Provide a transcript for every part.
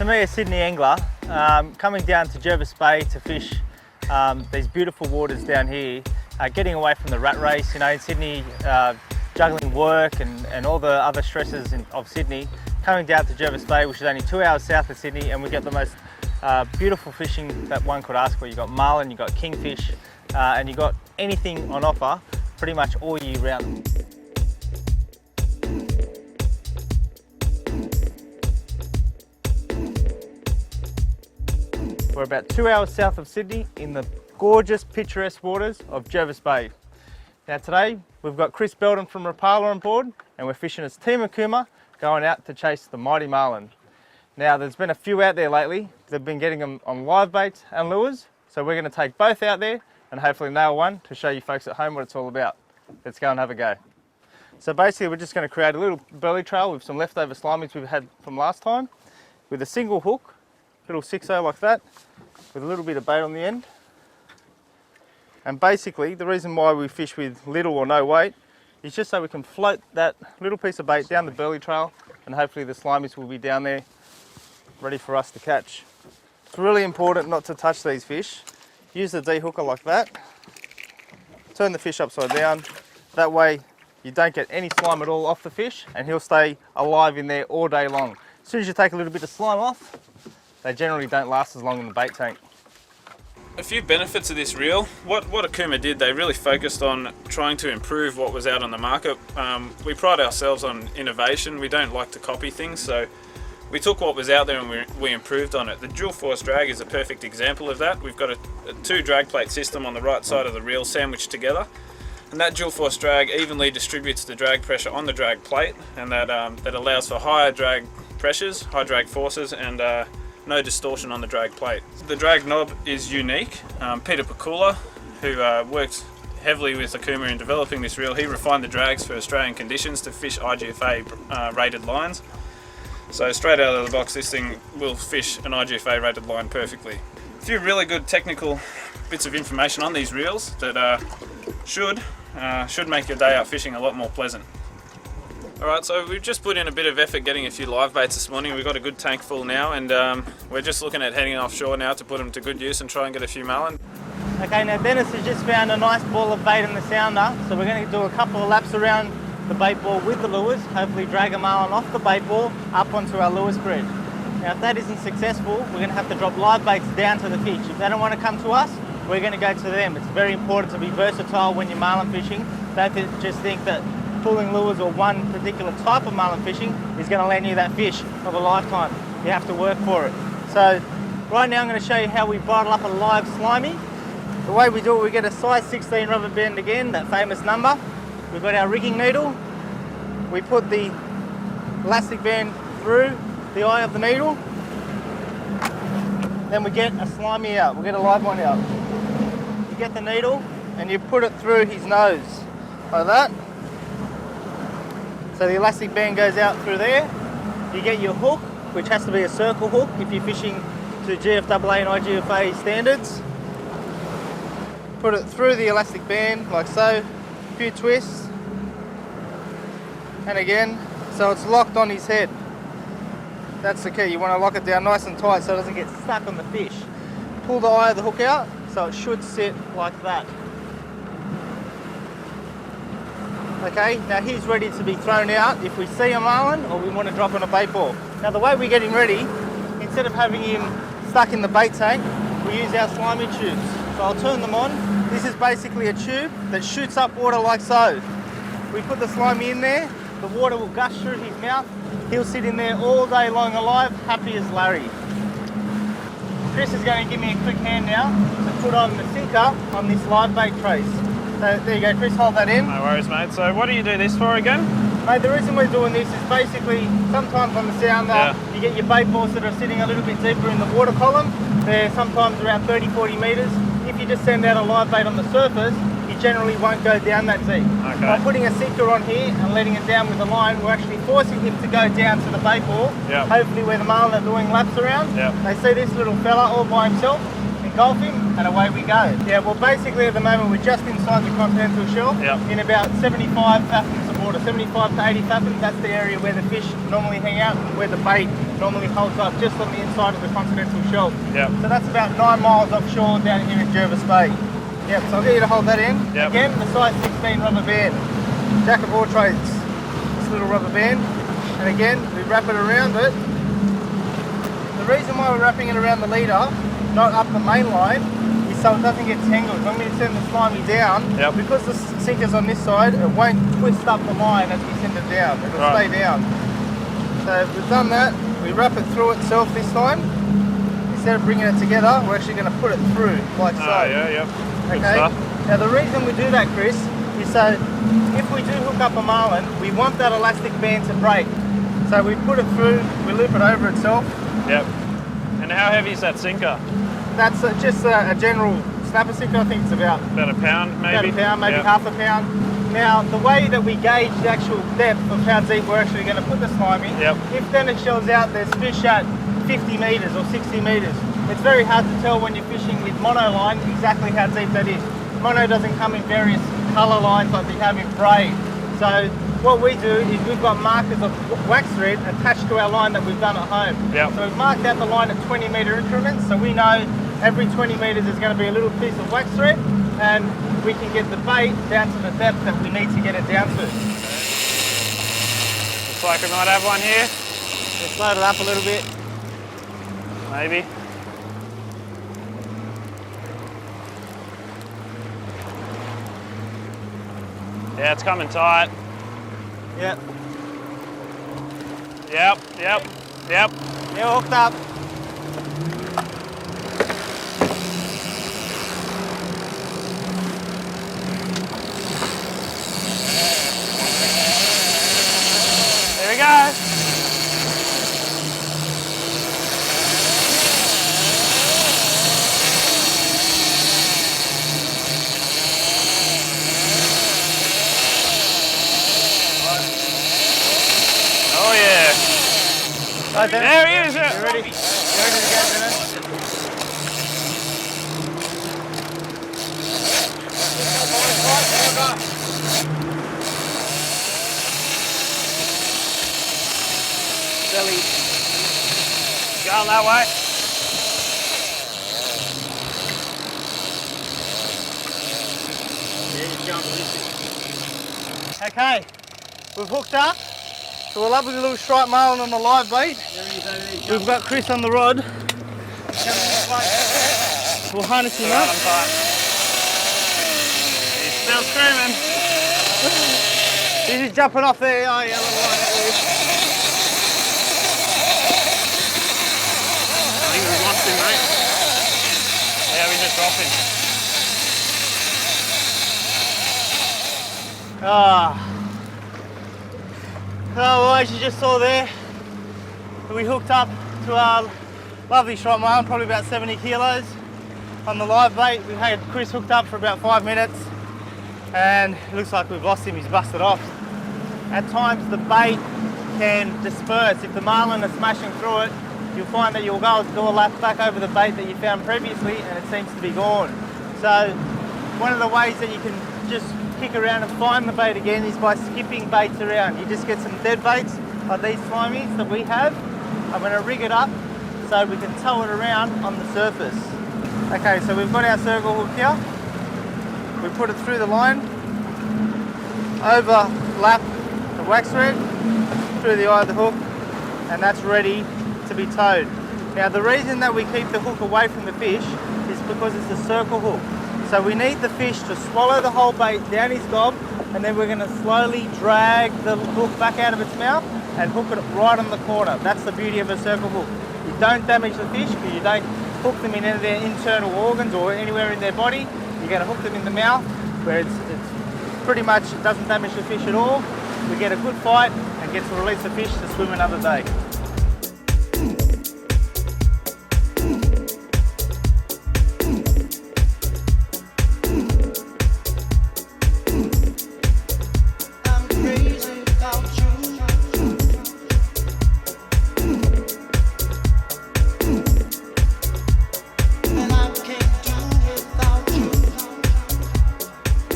To me, a Sydney angler, coming down to Jervis Bay to fish these beautiful waters down here, getting away from the rat race, in Sydney, juggling work and all the other stresses of Sydney, coming down to Jervis Bay, which is only 2 hours south of Sydney, and we get the most beautiful fishing that one could ask for. You've got marlin, you've got kingfish, and you've got anything on offer pretty much all year round. We're about 2 hours south of Sydney in the gorgeous, picturesque waters of Jervis Bay. Now today, we've got Chris Belden from Rapala on board, and we're fishing as Team Akuma, going out to chase the mighty marlin. Now there's been a few out there lately. They've been getting them on live baits and lures, so we're going to take both out there and hopefully nail one to show you folks at home what it's all about. Let's go and have a go. So basically we're just going to create a little belly trail with some leftover slimies we've had from last time, with a single hook, little 6-0 like that, with a little bit of bait on the end. And basically the reason why we fish with little or no weight is just so we can float that little piece of bait down the belly trail, and hopefully the slimies will be down there ready for us to catch. It's really important not to touch these fish. Use the D-hooker like that, turn the fish upside down, that way you don't get any slime at all off the fish and he'll stay alive in there all day long. As soon as you take a little bit of slime off, they generally don't last as long in the bait tank. A few benefits of this reel. What Akuma did, they really focused on trying to improve what was out on the market. We pride ourselves on innovation. We don't like to copy things, so we took what was out there and we improved on it. The dual force drag is a perfect example of that. We've got a 2 drag plate system on the right side of the reel sandwiched together, and that dual force drag evenly distributes the drag pressure on the drag plate, and that allows for higher drag pressures, high drag forces, and no distortion on the drag plate. The drag knob is unique. Peter Pakula, who worked heavily with Akuma in developing this reel, he refined the drags for Australian conditions to fish IGFA rated lines. So straight out of the box, this thing will fish an IGFA rated line perfectly. A few really good technical bits of information on these reels that should make your day out fishing a lot more pleasant. Alright, so we've just put in a bit of effort getting a few live baits this morning. We've got a good tank full now, and we're just looking at heading offshore now to put them to good use and try and get a few marlin. Okay, now Dennis has just found a nice ball of bait in the sounder, so we're going to do a couple of laps around the bait ball with the lures, hopefully drag a marlin off the bait ball up onto our lure spread. Now if that isn't successful, we're going to have to drop live baits down to the fish. If they don't want to come to us, we're going to go to them. It's very important to be versatile when you're marlin fishing. Don't just think that pulling lures or one particular type of marlin fishing is going to land you that fish of a lifetime. You have to work for it. So right now I'm going to show you how we bottle up a live slimy. The way we do it, we get a size 16 rubber band again, that famous number. We've got our rigging needle. We put the elastic band through the eye of the needle. Then we get a slimy out. We'll get a live one out. You get the needle and you put it through his nose, like that. So the elastic band goes out through there. You get your hook, which has to be a circle hook if you're fishing to GFAA and IGFA standards. Put it through the elastic band like so. A few twists. And again, so it's locked on his head. That's the key. You want to lock it down nice and tight so it doesn't get stuck on the fish. Pull the eye of the hook out, so it should sit like that. Okay, now he's ready to be thrown out if we see a marlin or we want to drop on a bait ball. Now the way we get him ready, instead of having him stuck in the bait tank, we use our slimy tubes. So I'll turn them on. This is basically a tube that shoots up water like so. We put the slimy in there, the water will gush through his mouth. He'll sit in there all day long alive, happy as Larry. Chris is going to give me a quick hand now to put on the sinker on this live bait trace. So there you go, Chris, hold that in. No worries, mate. So what do you do this for again? Mate, the reason we're doing this is basically sometimes on the sounder, you get your bait balls that are sitting a little bit deeper in the water column. They're sometimes around 30-40 metres. If you just send out a live bait on the surface, you generally won't go down that deep. Okay. By putting a sinker on here and letting it down with the line, we're actually forcing him to go down to the bait ball. Yep. Hopefully where the marlin are doing laps around. Yep. They see this little fella all by himself, engulf him, and away we go. Yeah, well basically at the moment we're just inside the continental shelf in about 75 fathoms of water, 75 to 80 fathoms. That's the area where the fish normally hang out, where the bait normally holds up, just on the inside of the continental shelf. Yep. So that's about 9 miles offshore down here in Jervis Bay. Yep, so I'll get you to hold that in. Yep. Again, the size 16 rubber band. Jack of all trades, this little rubber band. And again, we wrap it around it. The reason why we're wrapping it around the leader, not up the main line, is so it doesn't get tangled. When we send the slimy down, Yep. because the sinker's on this side, it won't twist up the line as we send it down. It'll stay down. So we've done that. We wrap it through itself this time. Instead of bringing it together, we're actually going to put it through, like so. Oh, yeah, yep. Good Okay. stuff. Now the reason we do that, Chris, is so if we do hook up a marlin, we want that elastic band to break. So we put it through, we loop it over itself. Yep. And how heavy is that sinker? That's just a general snapper sinker. I think it's about About a pound, maybe? a pound, maybe Yep. half a pound. Now the way that we gauge the actual depth of how deep we're actually going to put the slimy, Yep. if then it shells out there's fish at 50 metres or 60 metres, it's very hard to tell when you're fishing with monoline exactly how deep that is. Mono doesn't come in various colour lines like they have in braid. So what we do is we've got markers of wax thread attached to our line that we've done at home. Yep. So we've marked out the line at 20 metre increments, so we know every 20 metres is going to be a little piece of wax thread, and we can get the bait down to the depth that we need to get it down to. Looks like we might have one here. Let's load it up a little bit. Maybe. Yeah, it's coming tight. Yep. Yep, yep, yep. You're hooked up. There we go. Oh yeah. Right, Dennis. There he is. You ready? You ready to go, Dennis? Belly. Going that way. Okay, we've hooked up to a lovely little striped marlin on the live bait. We've got Chris on the rod. We'll harness him up. He's still screaming. He's just jumping off there. Oh yeah, little line that way. I think we've lost him, mate. Yeah, we just dropped him. Oh, as you just saw there, we hooked up to our lovely striped marlin, probably about 70 kilos on the live bait. We had Chris hooked up for about 5 minutes, and it looks like we've lost him. He's busted off. At times the bait can disperse. If the marlin is smashing through it, you'll find that you'll go do a lap back over the bait that you found previously, and it seems to be gone. So one of the ways that you can just kick around and find the bait again is by skipping baits around. You just get some dead baits like these slimies that we have. I'm going to rig it up so we can tow it around on the surface. Okay, so we've got our circle hook here. We put it through the line, overlap the wax thread through the eye of the hook, and that's ready to be towed. Now the reason that we keep the hook away from the fish is because it's a circle hook. So we need the fish to swallow the whole bait down his gob, and then we're going to slowly drag the hook back out of its mouth and hook it right on the corner. That's the beauty of a circle hook. You don't damage the fish because you don't hook them in any of their internal organs or anywhere in their body. You're going to hook them in the mouth where it's pretty much, it doesn't damage the fish at all. We get a good fight and get to release the fish to swim another day.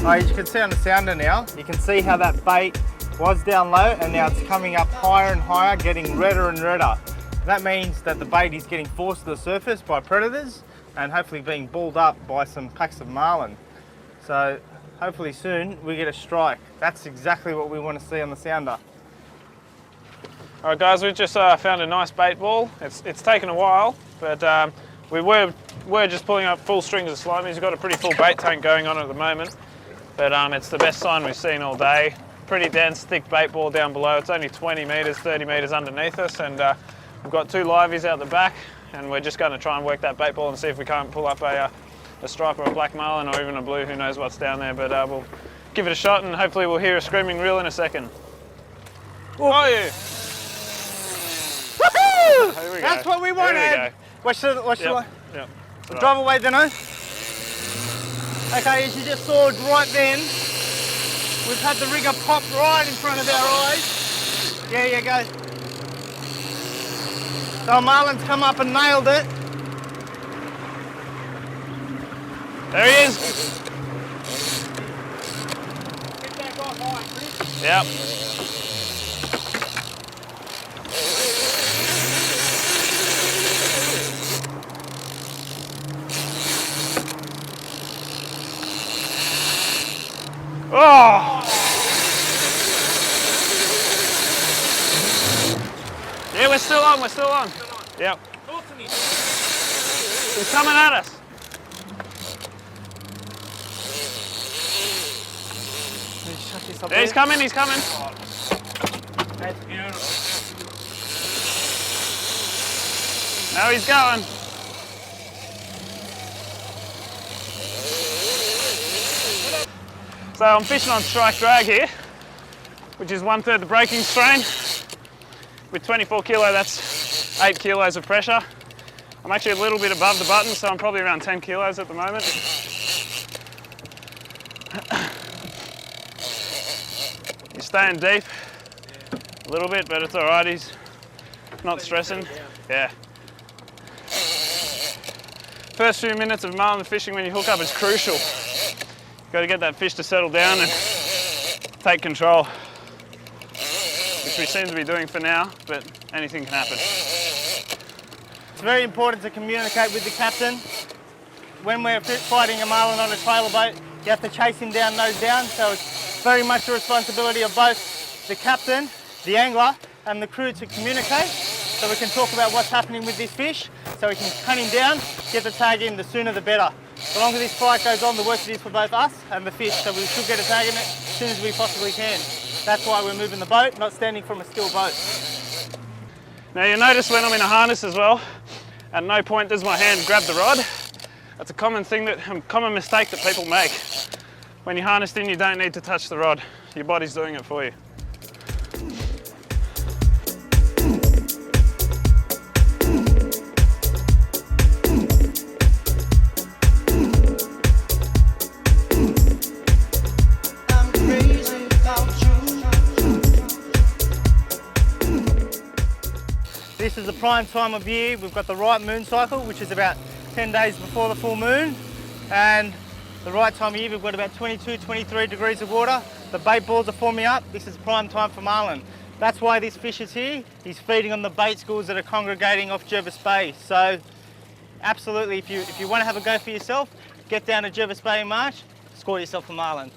As you can see on the sounder now, you can see how that bait was down low and now it's coming up higher and higher, getting redder and redder. That means that the bait is getting forced to the surface by predators and hopefully being balled up by some packs of marlin. So hopefully soon we get a strike. That's exactly what we want to see on the sounder. All right, guys, we've just found a nice bait ball. It's taken a while, but we were just pulling up full strings of slimies. We've got a pretty full bait tank going on at the moment, but it's the best sign we've seen all day. Pretty dense, thick bait ball down below. It's only 20 metres, 30 metres underneath us, and we've got 2 liveys out the back, and we're just going to try and work that bait ball and see if we can't pull up a stripe or a black marlin or even a blue. Who knows what's down there, but we'll give it a shot and hopefully we'll hear a screaming reel in a second. Who are you? Woohoo! Here we go. That's what we wanted. There we go. Watch the line. Yep. Right. Drive away, Dino. Okay, as you just saw right then, we've had the rigger pop right in front of our eyes. Yeah, go. So Marlin's come up and nailed it. There he is. Get that guy high, Chris. Yep. Oh! Yeah, we're still on. Yep. He's coming at us. Yeah, he's coming. That's beautiful. Now he's going. So I'm fishing on strike drag here, which is 1/3 the breaking strain. With 24 kilo, that's 8 kilos of pressure. I'm actually a little bit above the button, so I'm probably around 10 kilos at the moment. You're staying deep a little bit, but it's all right. He's not stressing. Yeah. First few minutes of marlin fishing when you hook up is crucial. You've got to get that fish to settle down and take control, which we seem to be doing for now, but anything can happen. It's very important to communicate with the captain. When we're fighting a marlin on a trailer boat, you have to chase him down, nose down, so it's very much the responsibility of both the captain, the angler, and the crew to communicate, so we can talk about what's happening with this fish, so we can hunt him down, get the tag in, the sooner the better. The longer this fight goes on, the worse it is for both us and the fish, so we should get a tag in it as soon as we possibly can. That's why we're moving the boat, not standing from a still boat. Now you notice when I'm in a harness as well, at no point does my hand grab the rod. That's a common mistake that people make. When you're harnessed in, you don't need to touch the rod. Your body's doing it for you. This is the prime time of year. We've got the right moon cycle, which is about 10 days before the full moon. And the right time of year, we've got about 22, 23 degrees of water. The bait balls are forming up. This is prime time for marlin. That's why this fish is here. He's feeding on the bait schools that are congregating off Jervis Bay. So absolutely, if you want to have a go for yourself, get down to Jervis Bay in March, score yourself a marlin.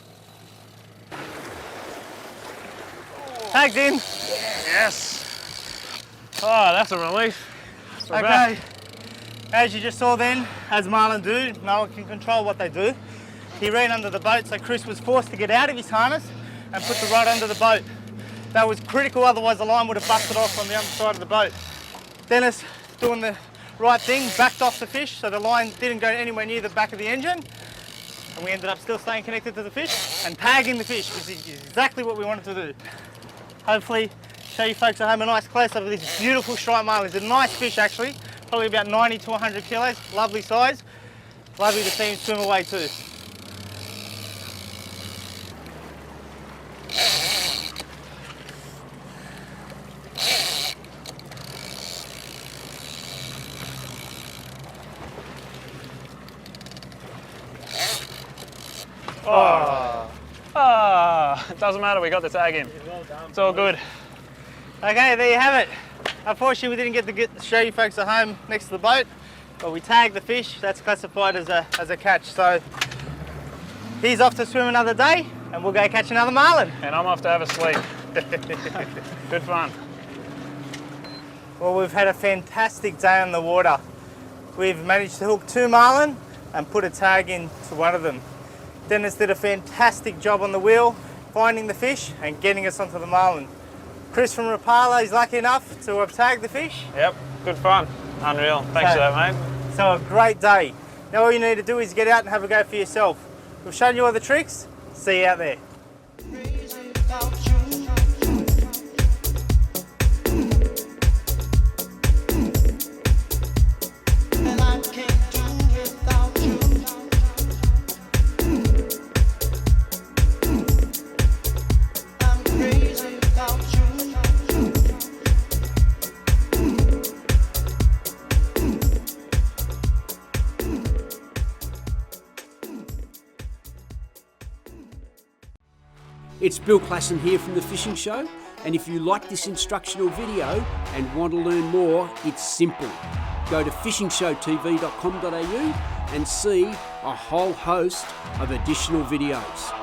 Tagged in. Yes. Oh, that's a relief. We're okay. back. As you just saw then, as marlin do, no one can control what they do. He ran under the boat, so Chris was forced to get out of his harness and put the rod under the boat. That was critical, otherwise the line would have busted off on the other side of the boat. Dennis, doing the right thing, backed off the fish, so the line didn't go anywhere near the back of the engine. And we ended up still staying connected to the fish and tagging the fish, which is exactly what we wanted to do. Hopefully, show you folks at home a nice close-up of this beautiful striped marlin. It's a nice fish actually, probably about 90 to 100 kilos, lovely size. Lovely to see him swim away too. Oh. It doesn't matter, we got the tag in. It's all good. Okay, there you have it. Unfortunately, we didn't get to show you folks at home next to the boat, but we tagged the fish. That's classified as a catch. So he's off to swim another day, and we'll go catch another marlin. And I'm off to have a sleep. Good fun. Well, we've had a fantastic day on the water. We've managed to hook 2 marlin and put a tag in to one of them. Dennis did a fantastic job on the wheel, finding the fish and getting us onto the marlin. Chris from Rapala is lucky enough to have tagged the fish. Yep, good fun. Unreal. Thanks for that, mate. So a great day. Now all you need to do is get out and have a go for yourself. We've shown you all the tricks. See you out there. It's Bill Klassen here from The Fishing Show, and if you like this instructional video and want to learn more, it's simple. Go to fishingshowtv.com.au and see a whole host of additional videos.